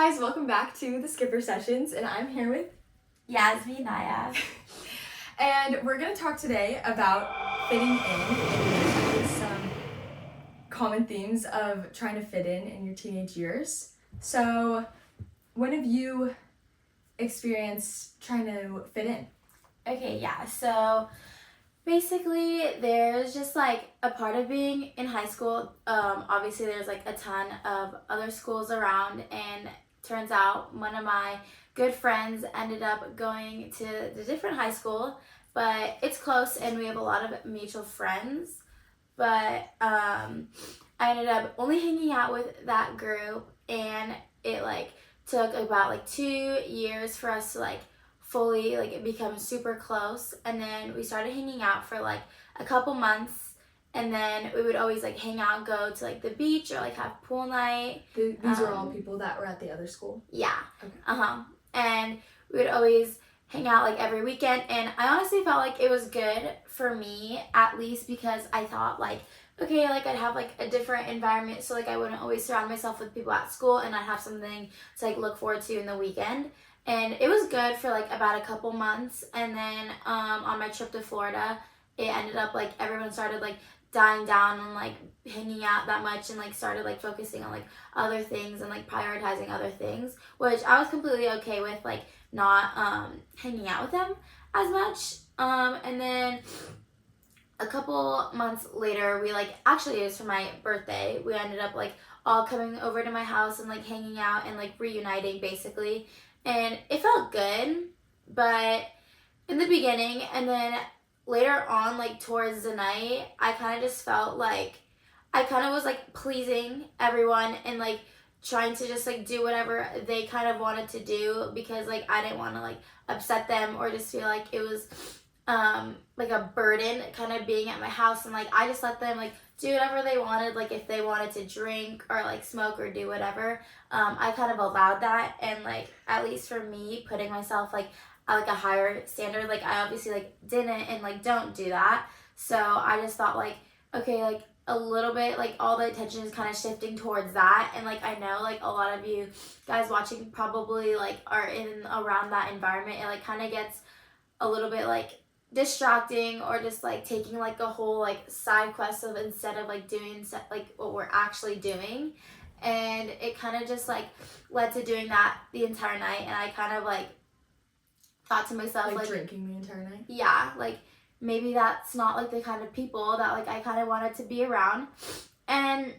guys, welcome back to the Skipper Sessions, and I'm here with Yasmin Naya. and we're going to talk today about fitting in and some common themes of trying to fit in your teenage years. So, when have you experienced trying to fit in? Okay, yeah, so basically there's just like a part of being in high school. Obviously there's like a ton of other schools around, and turns out one of my good friends ended up going to the different high school, but it's close and we have a lot of mutual friends. But I ended up only hanging out with that group, and it like took about like 2 years for us to like fully like become super close. And then we started hanging out for like a couple months, and then we would always like hang out and go to like the beach or like have pool night. These are all people that were at the other school? Yeah. Okay. And we would always hang out like every weekend, and I honestly felt like it was good for me, at least because I thought like, okay, like I'd have like a different environment, so like I wouldn't always surround myself with people at school, and I'd have something to like look forward to in the weekend. And it was good for like about a couple months, and then on my trip to Florida, it ended up like everyone started like dying down and like hanging out that much, and like started like focusing on like other things and like prioritizing other things, which I was completely okay with, like not hanging out with them as much. And then a couple months later, we like, actually it was for my birthday, we ended up like all coming over to my house and like hanging out and like reuniting basically, and it felt good, but in the beginning, and then later on, like towards the night, I kind of just felt like I kind of was like pleasing everyone and like trying to just like do whatever they kind of wanted to do, because like I didn't want to like upset them or just feel like it was like a burden kind of being at my house, and like I just let them like do whatever they wanted. Like if they wanted to drink or like smoke or do whatever, I kind of allowed that. And like at least for me, putting myself like at like a higher standard, like I obviously like didn't and like don't do that. So I just thought like, okay, like a little bit like all the attention is kind of shifting towards that, and like I know like a lot of you guys watching probably like are in around that environment. It like kind of gets a little bit like distracting, or just like taking like a whole like side quest of, instead of like doing like what we're actually doing. And it kind of just like led to doing that the entire night, and I kind of like thought to myself like drinking the entire night? Yeah, like maybe that's not like the kind of people that like I kind of wanted to be around. And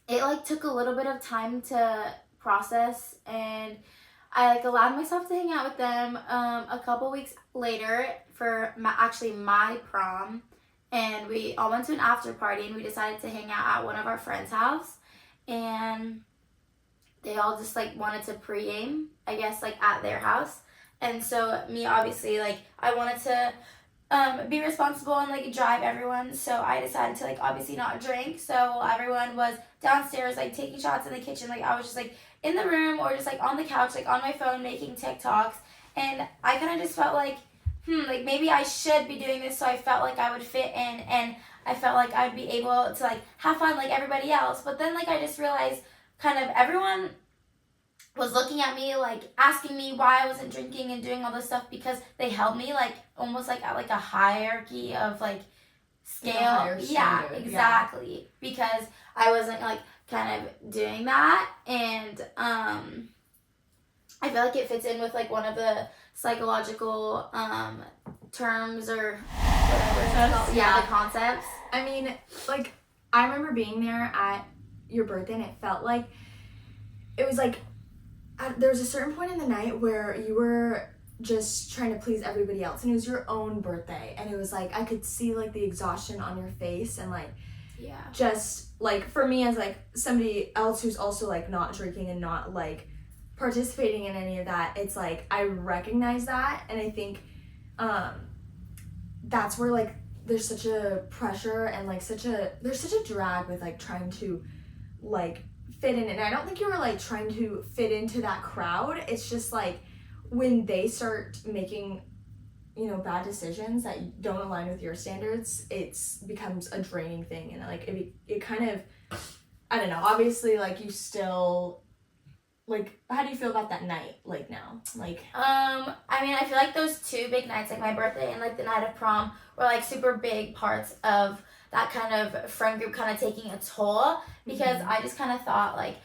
it like took a little bit of time to process, and I like allowed myself to hang out with them a couple weeks later for my prom, and we all went to an after party, and we decided to hang out at one of our friends' house, and they all just like wanted to pre-game, I guess, like at their house. And so me, obviously, like I wanted to be responsible and like drive everyone, so I decided to like obviously not drink. So while everyone was downstairs like taking shots in the kitchen, like I was just like in the room or just like on the couch, like on my phone making TikToks. And I kind of just felt like like maybe I should be doing this, so I felt like I would fit in, and I felt like I'd be able to like have fun like everybody else. But then like I just realized kind of everyone was looking at me like asking me why I wasn't drinking and doing all this stuff, because they held me like almost like at like a hierarchy of like scale. Yeah, exactly. Yeah. Because I wasn't like kind of doing that. And I feel like it fits in with like one of the psychological terms or whatever it's called. Yeah, the concepts. I mean, like I remember being there at your birthday, and it felt like it was like there was a certain point in the night where you were just trying to please everybody else, and it was your own birthday, and it was like I could see like the exhaustion on your face, and like just like for me as like somebody else who's also like not drinking and not like participating in any of that, it's like I recognize that, and I think that's where like there's such a pressure and like there's such a drag with like trying to like fit in. And I don't think you were like trying to fit into that crowd. It's just like when they start making, you know, bad decisions that don't align with your standards, it's becomes a draining thing. And like it kind of, I don't know, obviously like you still like, how do you feel about that night, like, now? Like, I mean, I feel like those two big nights, like my birthday and like the night of prom, were like super big parts of that kind of friend group kind of taking a toll, because I just kind of thought like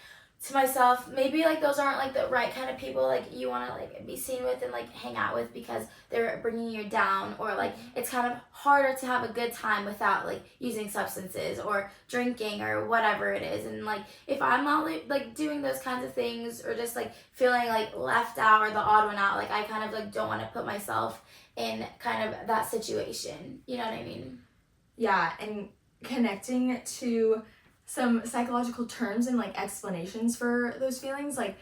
to myself, maybe like those aren't like the right kind of people like you want to like be seen with and like hang out with, because they're bringing you down, or like it's kind of harder to have a good time without like using substances or drinking or whatever it is. And like if I'm not like doing those kinds of things, or just like feeling like left out or the odd one out, like I kind of like don't want to put myself in kind of that situation, you know what I mean? yeah, and connecting to some psychological terms and like explanations for those feelings, like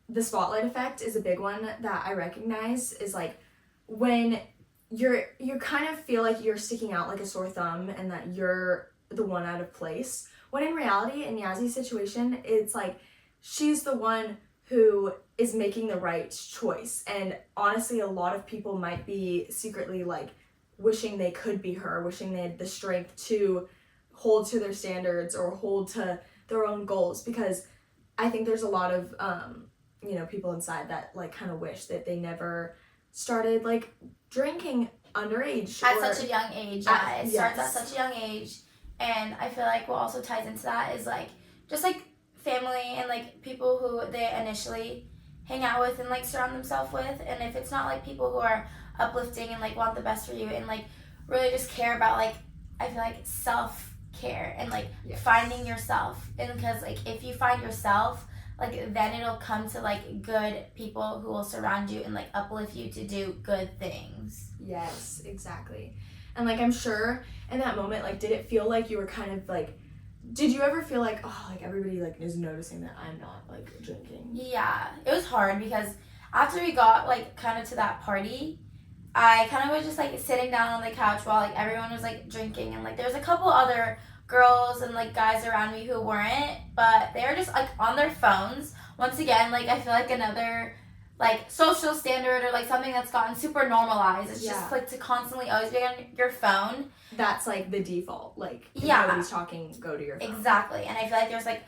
the spotlight effect is a big one that I recognize, is like when you kind of feel like you're sticking out like a sore thumb and that you're the one out of place, when in reality in Yazzy's situation it's like she's the one who is making the right choice. And honestly, a lot of people might be secretly like wishing they could be her, wishing they had the strength to hold to their standards or hold to their own goals, because I think there's a lot of people inside that like kind of wish that they never started like drinking underage At or, such a young age. Yeah, it starts at yes. such a young age. And I feel like what also ties into that is like just like family and like people who they initially hang out with and like surround themselves with. And if it's not like people who are uplifting and like want the best for you and like really just care about like, I feel like self-care and like Yes. finding yourself. And because like if you find yourself, like then it'll come to like good people who will surround you and like uplift you to do good things. Yes, exactly. And like I'm sure in that moment, like did it feel like you were kind of like, did you ever feel like, oh, like everybody like is noticing that I'm not like drinking? Yeah, it was hard because after we got like kind of to that party, I kind of was just like sitting down on the couch while like everyone was like drinking, and like there was a couple other girls and like guys around me who weren't, but they were just like on their phones. Once again, like I feel like another like social standard or like something that's gotten super normalized. It's just like to constantly always be on your phone. That's like the default. Like if Yeah, nobody's talking, go to your phone. exactly. And I feel like there's like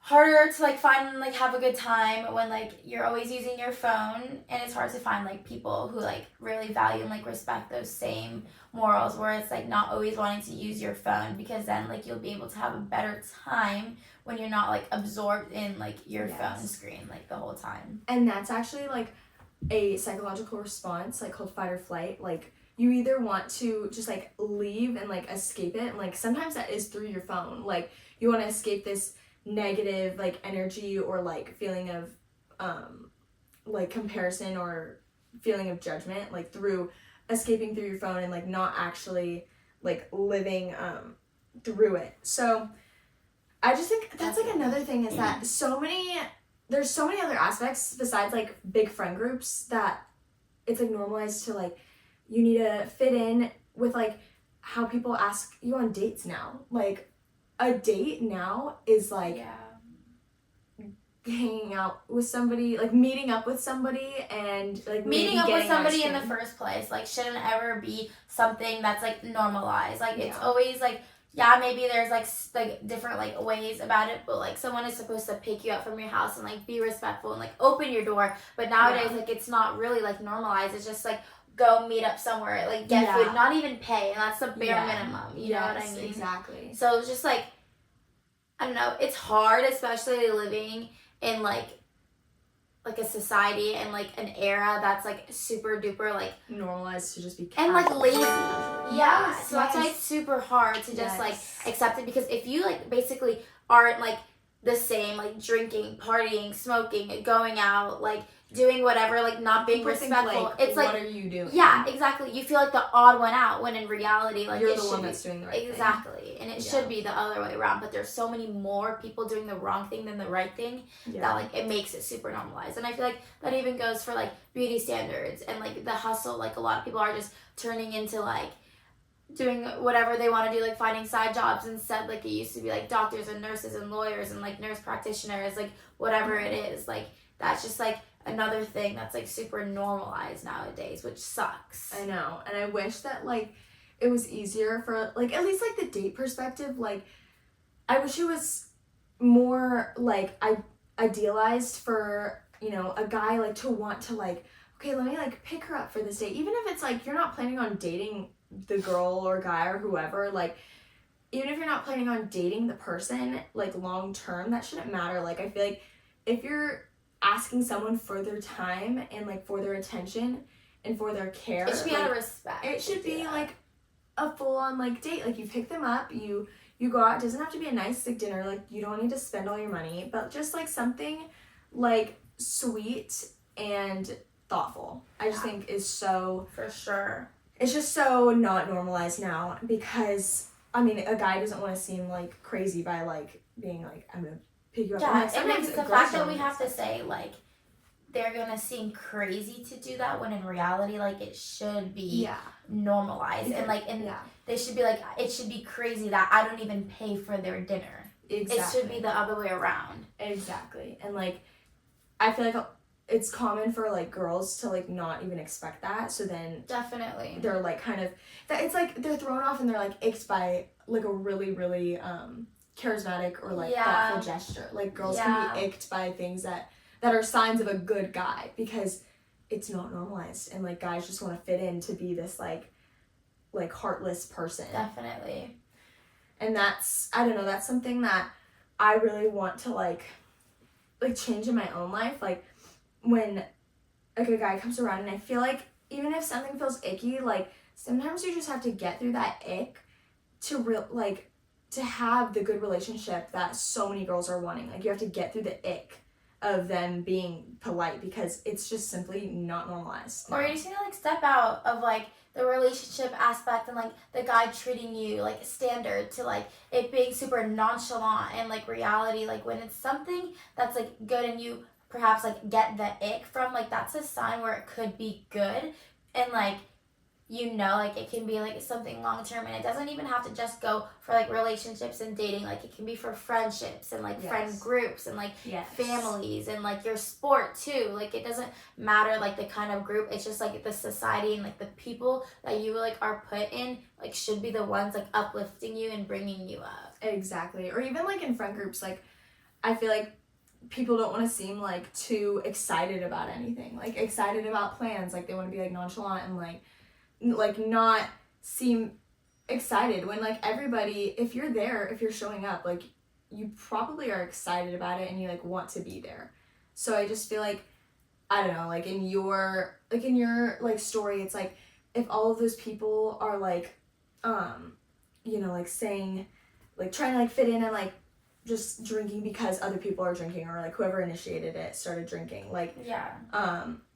harder to like find and like have a good time when like you're always using your phone, and it's hard to find like people who like really value and like respect those same morals, where it's like not always wanting to use your phone, because then like you'll be able to have a better time when you're not like absorbed in like your phone screen like the whole time. And that's actually like a psychological response like called fight or flight. Like you either want to just like leave and like escape it, and like sometimes that is through your phone. Like you want to escape this negative like energy or like feeling of like comparison or feeling of judgment, like through escaping through your phone and like not actually like living through it. So I just think that's like another thing, is that there's so many other aspects besides like big friend groups that it's like normalized to like you need to fit in with like how people ask you on dates now. Like a date now is like hanging out with somebody, like meeting up with somebody, and like meeting up with somebody in the first place like shouldn't ever be something that's like normalized. Like it's always like, yeah, maybe there's like different like ways about it, but like someone is supposed to pick you up from your house and like be respectful and like open your door. But nowadays like it's not really like normalized. It's just like go meet up somewhere, like get food, not even pay, and that's the bare minimum. You know what I mean? Exactly. So it's just like, I don't know, it's hard, especially living in like a society and like an era that's like super duper like normalized to just be and like lazy. Yes, so that's why it's super hard to just like accept it, because if you like basically aren't like the same, like drinking, partying, smoking, going out, like doing whatever, like not being respectful, like, it's like, what are you doing? Yeah, exactly. You feel like the odd one out, when in reality like you're it the should one that's doing the right thing. And it should be the other way around, but there's so many more people doing the wrong thing than the right thing that like it makes it super normalized. And I feel like that even goes for like beauty standards and like the hustle. Like a lot of people are just turning into like doing whatever they want to do, like finding side jobs instead. Like it used to be like doctors and nurses and lawyers and like nurse practitioners, like whatever it is. Like that's just like another thing that's like super normalized nowadays, which sucks. I know. And I wish that like it was easier for like at least like the date perspective. Like I wish it was more like idealized for, you know, a guy like to want to like, okay, let me like pick her up for this date. Even if it's like you're not planning on dating the girl or guy or whoever, like even if you're not planning on dating the person like long term, that shouldn't matter. Like I feel like if you're asking someone for their time and like for their attention and for their care, it should be like, out of respect. It should be like a full on like date. Like you pick them up, you go out. It doesn't have to be a nice like dinner. Like you don't need to spend all your money, but just like something like sweet and thoughtful. I just think is so, for sure. It's just so not normalized now because I mean a guy doesn't want to seem like crazy by like being like I'm gonna pick you up. Yeah, And, like, and like sometimes the girls fact that don't we even have to say like they're gonna seem crazy to do that when in reality like it should be normalized and like they should be like it should be crazy that I don't even pay for their dinner. Exactly. It should be the other way around. Exactly. And like I feel like it's common for like girls to like not even expect that, so then definitely they're like kind of that it's like they're thrown off and they're like icked by like a really really charismatic or like thoughtful gesture. Like girls can be icked by things that are signs of a good guy because it's not normalized and like guys just want to fit in to be this like heartless person. Definitely. And that's, I don't know, that's something that I really want to like change in my own life. Like when like a guy comes around and I feel like even if something feels icky, like sometimes you just have to get through that ick to to have the good relationship that so many girls are wanting. Like you have to get through the ick of them being polite because it's just simply not normalized. Or you just need to like step out of like the relationship aspect and like the guy treating you like standard to like it being super nonchalant and like reality. Like when it's something that's like good and you perhaps like get the ick from, like that's a sign where it could be good and like you know, like it can be like something long term and it doesn't even have to just go for like relationships and dating. Like it can be for friendships and like friend groups and like families and like your sport too. Like it doesn't matter like the kind of group, it's just like the society and like the people that you like are put in like should be the ones like uplifting you and bringing you up. Exactly. Or even like in friend groups, like I feel like people don't want to seem like too excited about anything, like excited about plans. Like they want to be like nonchalant and like not seem excited when like everybody, if you're there, if you're showing up, like you probably are excited about it and you like want to be there. So I just feel like I don't know, like in your like story, it's like if all of those people are like you know, like saying like trying to like fit in and like just drinking because other people are drinking or like whoever initiated it started drinking, like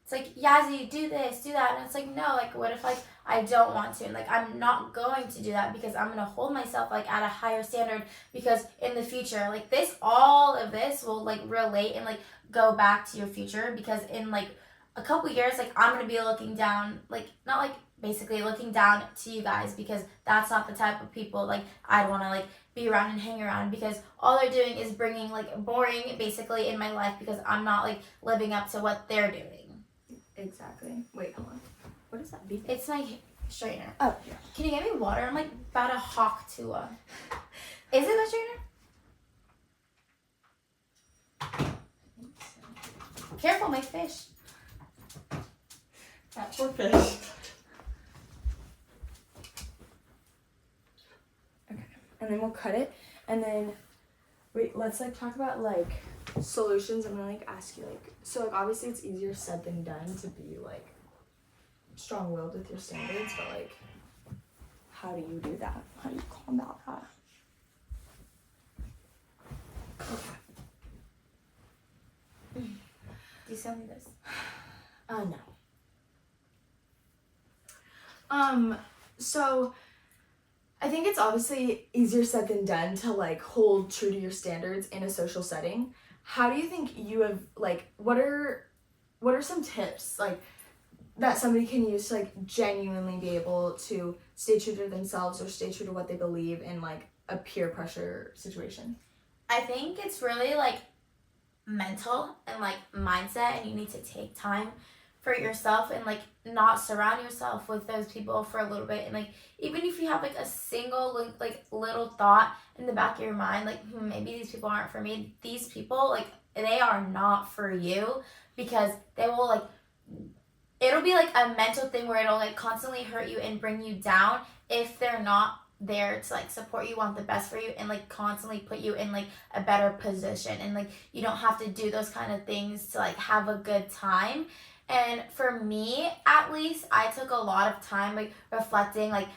it's like, Yazzie, do this, do that. And it's like, no, like, what if, like, I don't want to? And, like, I'm not going to do that because I'm going to hold myself, like, at a higher standard because in the future, like, all of this will, like, relate and, like, go back to your future because in, like, a couple years, like, I'm going to be looking down, like, not, like, basically looking down to you guys because that's not the type of people, like, I'd want to, like, be around and hang around because all they're doing is bringing, like, boring, basically, in my life because I'm not, like, living up to what they're doing. Exactly. Wait, hold on. What is that beeping? It's my straightener. Oh, yeah. Can you get me water? I'm like about to hawk to Is it my straightener? Careful, my fish. That poor fish. Okay. And then we'll cut it. And then, wait, let's like talk about like solutions. I'm gonna like ask you like, so like obviously it's easier said than done to be like strong-willed with your standards, but like how do you do that? How do you combat that? Okay. Do you sell me this? No. So I think it's obviously easier said than done to like hold true to your standards in a social setting. How do you think you have like what are some tips like that somebody can use to like genuinely be able to stay true to themselves or stay true to what they believe in like a peer pressure situation? I think it's really like mental and like mindset and you need to take time for yourself and like not surround yourself with those people for a little bit. And like even if you have like a single like little thought in the back of your mind, like maybe these people aren't for me, these people, like they are not for you, because they will like, it'll be like a mental thing where it'll like constantly hurt you and bring you down if they're not there to like support you, want the best for you, and like constantly put you in like a better position. And like you don't have to do those kind of things to like have a good time. And for me, at least, I took a lot of time like reflecting, like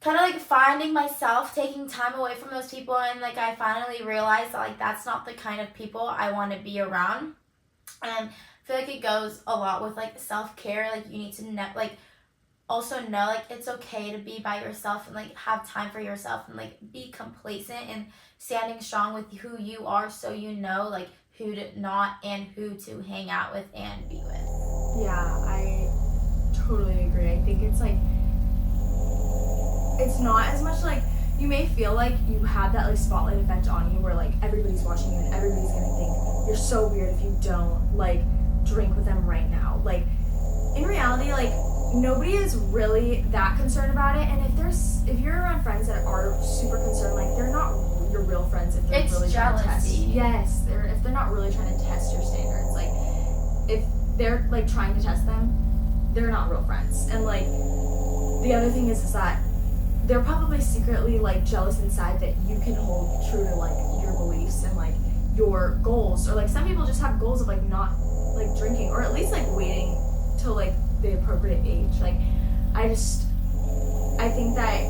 kind of like finding myself, taking time away from those people. And like I finally realized that like that's not the kind of people I want to be around. And I feel like it goes a lot with like self-care. Like you need to like also know like it's okay to be by yourself and like have time for yourself and like be complacent and standing strong with who you are, so you know like who to not and who to hang out with and be with. Yeah, I totally agree. I think it's like, it's not as much like, you may feel like you have that like spotlight effect on you where like everybody's watching you and everybody's gonna think you're so weird if you don't like drink with them right now. Like in reality, like nobody is really that concerned about it. And if you're around friends that are super concerned, like they're not your real friends if they're it's really jealousy. trying to test. Yes, if they're not really trying to test your standards. Like if they're like trying to test them, they're not real friends. And like the other thing is that they're probably secretly like jealous inside that you can hold true to like your beliefs and like your goals. Or like some people just have goals of like not like drinking, or at least like waiting till like the appropriate age. Like I think that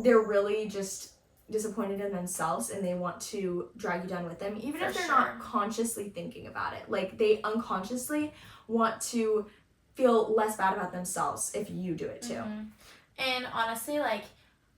they're really just disappointed in themselves and they want to drag you down with them, even if they're not consciously thinking about it. Like they unconsciously want to feel less bad about themselves if you do it too. Mm-hmm. And honestly, like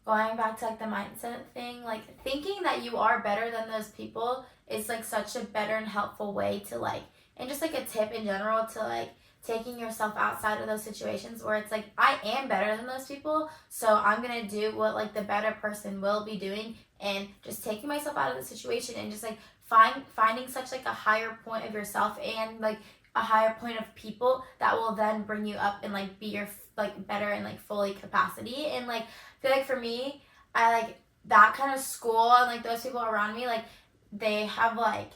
going back to like the mindset thing, like thinking that you are better than those people is like such a better and helpful way to like, and just like a tip in general to like taking yourself outside of those situations where it's like, I am better than those people, so I'm gonna do what like the better person will be doing, and just taking myself out of the situation and just like finding such like a higher point of yourself and like a higher point of people that will then bring you up and like be your like better and like fully capacity. And like I feel like for me, I like that kind of school and like those people around me, like they have like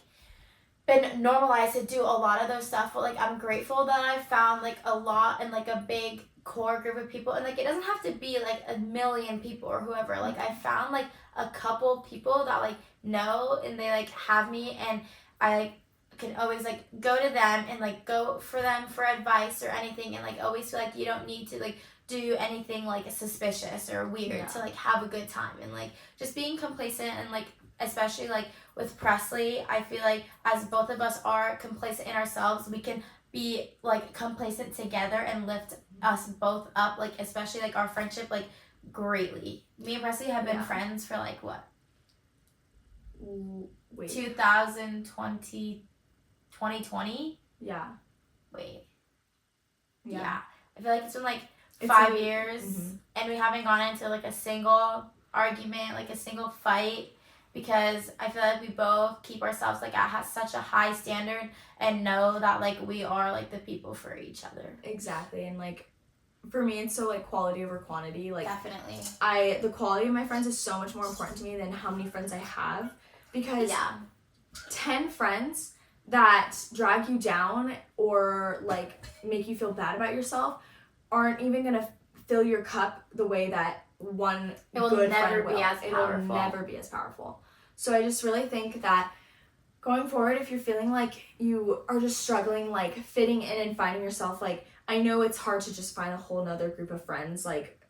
been normalized to do a lot of those stuff. But like I'm grateful that I found like a lot and like a big core group of people, and like it doesn't have to be like a million people or whoever. Like I found like a couple people that like know and they like have me, and I like can always like go to them and like go for them for advice or anything, and like always feel like you don't need to like do anything like suspicious or weird to like have a good time. And like just being complacent, and like especially like with Presley, I feel like as both of us are complacent in ourselves, we can be like complacent together and lift us both up, like especially like our friendship like greatly. Me and Presley have been friends for like what? Wait. 2020? Yeah. Wait. Yeah. Yeah. I feel like it's been like 5 years, and we haven't gone into like a single argument, like a single fight, because I feel like we both keep ourselves like at such a high standard and know that like we are like the people for each other. Exactly. And like for me, it's so like quality over quantity. Like definitely, the quality of my friends is so much more important to me than how many friends I have, because 10 friends that drag you down or like make you feel bad about yourself aren't even gonna fill your cup the way that one good friend will. It will never be as powerful. So I just really think that going forward, if you're feeling like you are just struggling, like fitting in and finding yourself, like I know it's hard to just find a whole nother group of friends like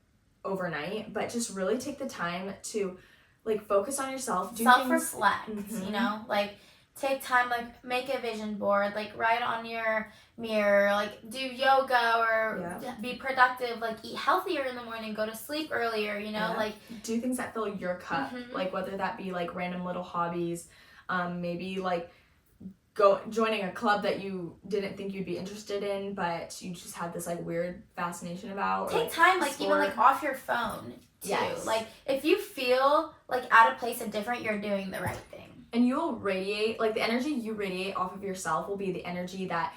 overnight, but just really take the time to like focus on yourself, do self-reflect, you know, like take time, like make a vision board, like write on your mirror, like do yoga or be productive, like eat healthier in the morning, go to sleep earlier, you know, like do things that fill your cup, like whether that be like random little hobbies, maybe like joining a club that you didn't think you'd be interested in but you just had this like weird fascination about. Take time, like even like off your phone too. Like if you feel like out of place and different, you're doing the right thing. And you'll radiate, like the energy you radiate off of yourself will be the energy that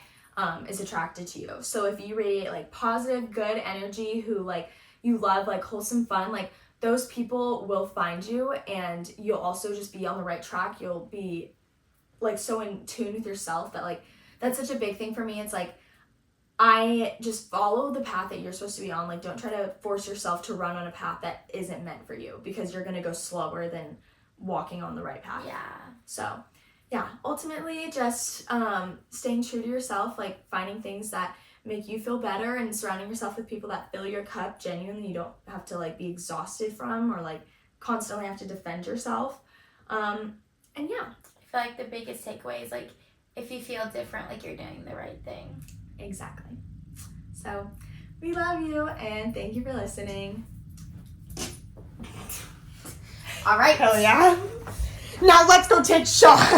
is attracted to you. So if you radiate like positive, good energy, who like you love like wholesome fun, like those people will find you, and you'll also just be on the right track. You'll be like so in tune with yourself that like that's such a big thing for me. It's like I just follow the path that you're supposed to be on. Like don't try to force yourself to run on a path that isn't meant for you, because you're gonna go slower than walking on the right path. Yeah. So yeah, ultimately just staying true to yourself, like finding things that make you feel better and surrounding yourself with people that fill your cup genuinely. You don't have to like be exhausted from or like constantly have to defend yourself. And yeah. I feel like the biggest takeaway is like if you feel different, like you're doing the right thing. Exactly. So we love you and thank you for listening. All right. Hell yeah. Now let's go take shots.